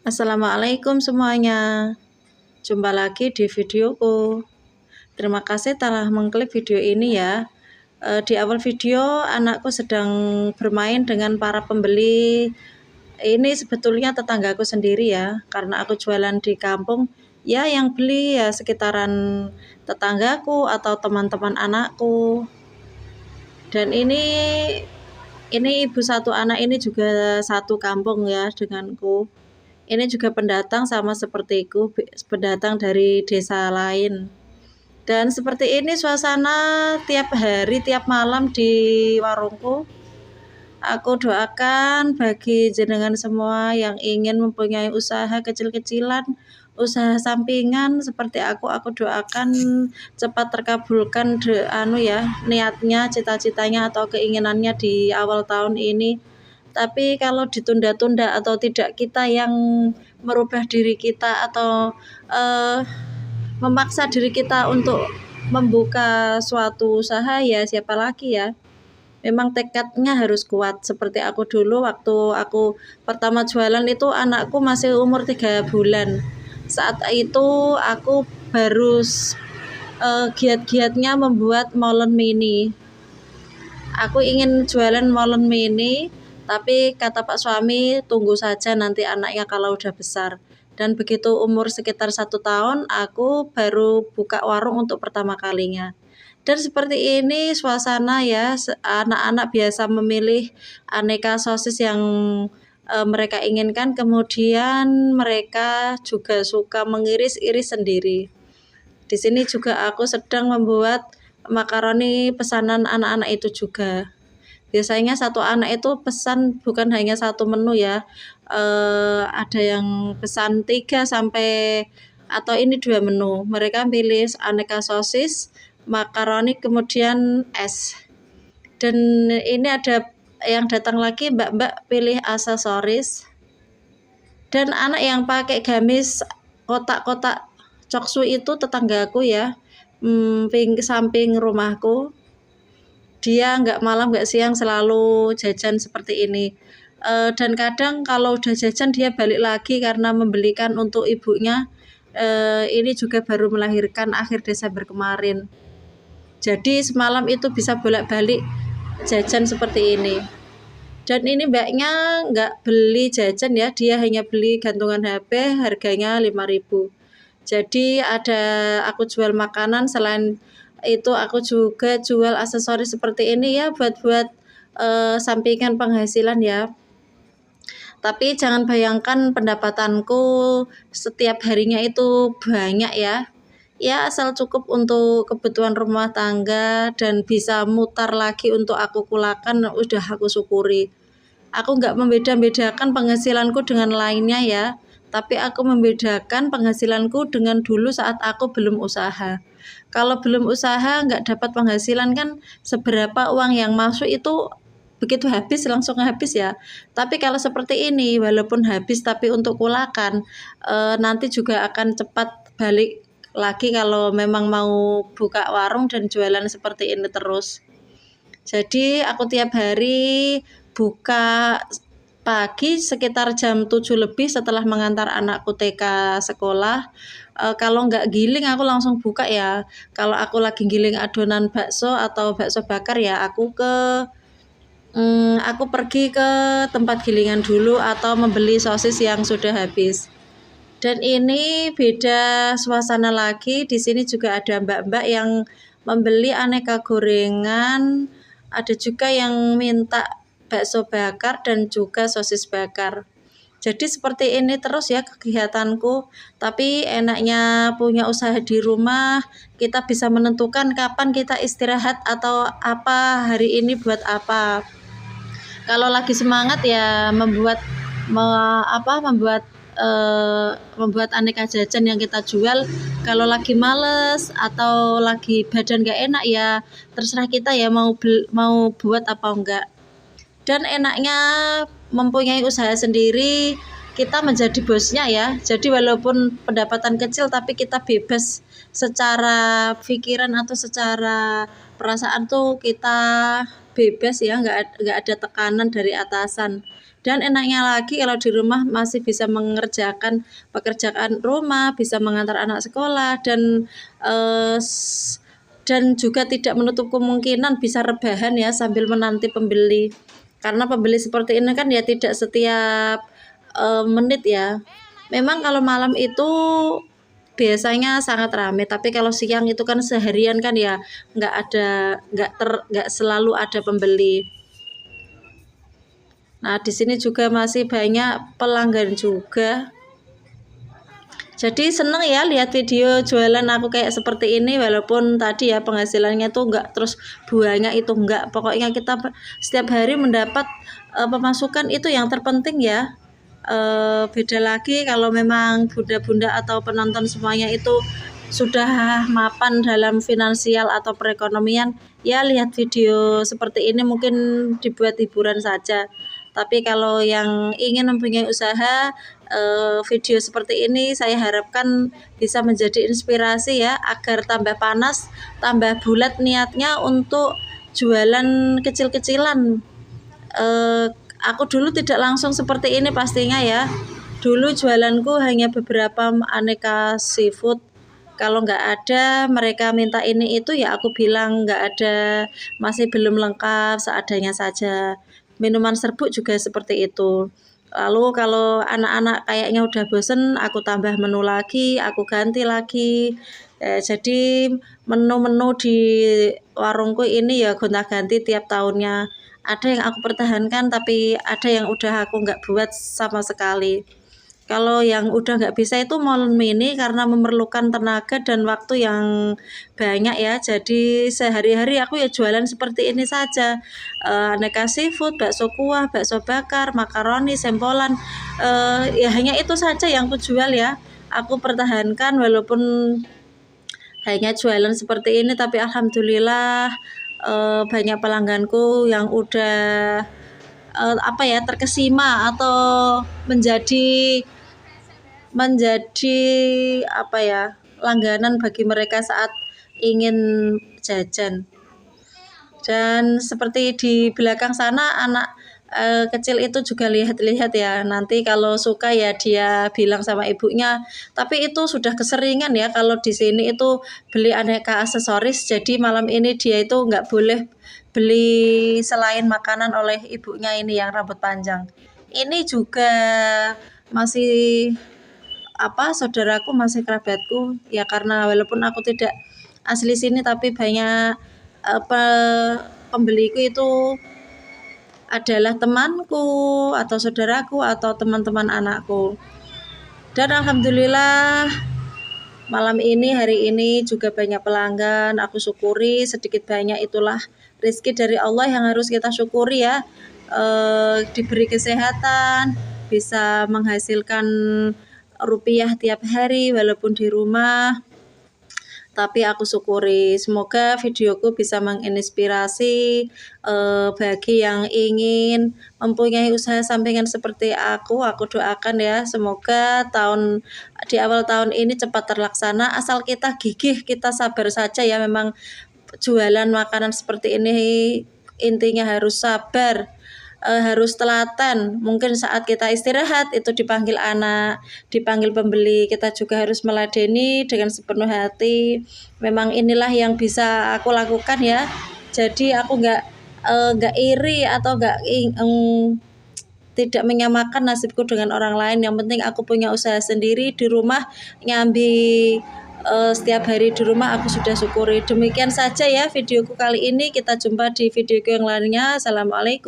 Assalamualaikum semuanya. Jumpa lagi di videoku. Terima kasih telah mengklik video ini ya. Di awal video anakku sedang bermain dengan para pembeli. Ini sebetulnya tetanggaku sendiri ya, karena aku jualan di kampung. Ya yang beli ya sekitaran tetanggaku atau teman-teman anakku. Dan ini ibu satu anak ini juga satu kampung ya denganku. Ini juga pendatang sama sepertiku, pendatang dari desa lain. Dan seperti ini suasana tiap hari, tiap malam di warungku. Aku doakan bagi jenengan semua yang ingin mempunyai usaha kecil-kecilan, usaha sampingan seperti aku doakan cepat terkabulkan niatnya, cita-citanya atau keinginannya di awal tahun ini. Tapi kalau ditunda-tunda atau tidak kita yang merubah diri kita atau memaksa diri kita untuk membuka suatu usaha, ya siapa lagi ya. Memang tekadnya harus kuat. Seperti aku dulu waktu aku pertama jualan itu anakku masih umur 3 bulan. Saat itu aku baru giat-giatnya membuat molen mini. Aku ingin jualan molen mini, tapi kata Pak suami tunggu saja nanti anaknya kalau udah besar. Dan begitu umur sekitar 1 tahun, aku baru buka warung untuk pertama kalinya. Dan seperti ini suasana ya, anak-anak biasa memilih aneka sosis yang mereka inginkan. Kemudian mereka juga suka mengiris-iris sendiri. Di sini juga aku sedang membuat makaroni pesanan anak-anak itu juga. Biasanya satu anak itu pesan bukan hanya satu menu ya. Ada yang pesan 3 sampai atau ini 2 menu. Mereka pilih aneka sosis, makaroni, kemudian es. Dan ini ada yang datang lagi, mbak-mbak pilih aksesoris. Dan anak yang pakai gamis kotak-kotak coksu itu tetanggaku ya, samping rumahku. Dia nggak malam nggak siang selalu jajan seperti ini. Dan kadang kalau udah jajan dia balik lagi karena membelikan untuk ibunya. Ini juga baru melahirkan akhir Desember kemarin. Jadi semalam itu bisa bolak-balik jajan seperti ini. Dan ini mbaknya nggak beli jajan ya, dia hanya beli gantungan HP harganya 5.000. Jadi aku jual makanan, selain itu aku juga jual aksesoris seperti ini ya, buat sampingan penghasilan ya. Tapi jangan bayangkan pendapatanku setiap harinya itu banyak ya. Ya asal cukup untuk kebutuhan rumah tangga dan bisa mutar lagi untuk aku kulakan, udah aku syukuri. Aku nggak membeda-bedakan penghasilanku dengan lainnya ya, tapi aku membedakan penghasilanku dengan dulu saat aku belum usaha. Kalau belum usaha nggak dapat penghasilan kan seberapa uang yang masuk itu begitu habis langsung habis ya. Tapi kalau seperti ini walaupun habis tapi untuk kulakan nanti juga akan cepat balik lagi kalau memang mau buka warung dan jualan seperti ini terus. Jadi aku tiap hari buka pagi sekitar jam 7 lebih setelah mengantar anakku TK sekolah. Kalau nggak giling aku langsung buka ya. Kalau aku lagi giling adonan bakso atau bakso bakar ya aku pergi ke tempat gilingan dulu atau membeli sosis yang sudah habis. Dan ini beda suasana lagi. Di sini juga ada mbak-mbak yang membeli aneka gorengan. Ada juga yang minta bakso bakar dan juga sosis bakar. Jadi seperti ini terus ya kegiatanku. Tapi enaknya punya usaha di rumah, kita bisa menentukan kapan kita istirahat atau apa hari ini buat apa. Kalau lagi semangat ya membuat aneka jajan yang kita jual. Kalau lagi males atau lagi badan gak enak ya terserah kita ya mau buat apa enggak. Dan enaknya mempunyai usaha sendiri, kita menjadi bosnya ya. Jadi walaupun pendapatan kecil tapi kita bebas secara pikiran atau secara perasaan tuh kita bebas ya, nggak ada tekanan dari atasan. Dan enaknya lagi kalau di rumah masih bisa mengerjakan pekerjaan rumah, bisa mengantar anak sekolah, eh, dan juga tidak menutup kemungkinan bisa rebahan ya sambil menanti pembeli. Karena pembeli seperti ini kan ya tidak setiap menit ya. Memang kalau malam itu biasanya sangat ramai, tapi kalau siang itu kan seharian kan ya nggak selalu ada pembeli. Nah, di sini juga masih banyak pelanggan juga. Jadi seneng ya lihat video jualan aku kayak seperti ini, walaupun tadi ya penghasilannya tuh enggak terus banyak itu enggak. Pokoknya kita setiap hari mendapat pemasukan, itu yang terpenting ya. Beda lagi kalau memang bunda-bunda atau penonton semuanya itu sudah mapan dalam finansial atau perekonomian, ya lihat video seperti ini mungkin dibuat hiburan saja. Tapi kalau yang ingin mempunyai usaha, video seperti ini saya harapkan bisa menjadi inspirasi ya, agar tambah panas, tambah bulat niatnya untuk jualan kecil-kecilan. Aku dulu tidak langsung seperti ini pastinya ya. Dulu jualanku hanya beberapa aneka seafood. Kalau nggak ada, mereka minta ini itu ya aku bilang nggak ada, masih belum lengkap, seadanya saja. Minuman serbuk juga seperti itu. Lalu kalau anak-anak kayaknya udah bosen, aku tambah menu lagi, aku ganti lagi. Jadi menu-menu di warungku ini ya gonta-ganti tiap tahunnya. Ada yang aku pertahankan, tapi ada yang udah aku nggak buat sama sekali. Kalau yang udah nggak bisa itu molen mini karena memerlukan tenaga dan waktu yang banyak ya. Jadi sehari-hari aku ya jualan seperti ini saja. Aneka seafood, bakso kuah, bakso bakar, makaroni, sempolan. Ya hanya itu saja yang aku jual ya. Aku pertahankan walaupun hanya jualan seperti ini, tapi alhamdulillah banyak pelangganku yang udah terkesima atau menjadi langganan bagi mereka saat ingin jajan. Dan seperti di belakang sana anak kecil itu juga lihat-lihat ya, nanti kalau suka ya dia bilang sama ibunya. Tapi itu sudah keseringan ya kalau di sini itu beli aneka aksesoris, jadi malam ini dia itu nggak boleh beli selain makanan oleh ibunya ini yang rambut panjang. Ini juga masih saudaraku, masih kerabatku ya, karena walaupun aku tidak asli sini tapi banyak pembeliku itu adalah temanku atau saudaraku atau teman-teman anakku. Dan alhamdulillah malam ini, hari ini juga banyak pelanggan. Aku syukuri sedikit banyak, itulah rezeki dari Allah yang harus kita syukuri ya. Diberi kesehatan, bisa menghasilkan rupiah tiap hari walaupun di rumah. Tapi aku syukuri. Semoga videoku bisa menginspirasi bagi yang ingin mempunyai usaha sampingan seperti aku. Aku doakan ya, semoga di awal tahun ini cepat terlaksana, asal kita gigih, kita sabar saja ya. Memang jualan makanan seperti ini intinya harus sabar, harus telaten. Mungkin saat kita istirahat itu dipanggil anak, dipanggil pembeli, kita juga harus meladeni dengan sepenuh hati. Memang inilah yang bisa aku lakukan ya. Jadi aku nggak iri atau tidak menyamakan nasibku dengan orang lain. Yang penting aku punya usaha sendiri di rumah, nyambi setiap hari di rumah, aku sudah syukuri. Demikian saja ya videoku kali ini, kita jumpa di videoku yang lainnya. Assalamualaikum.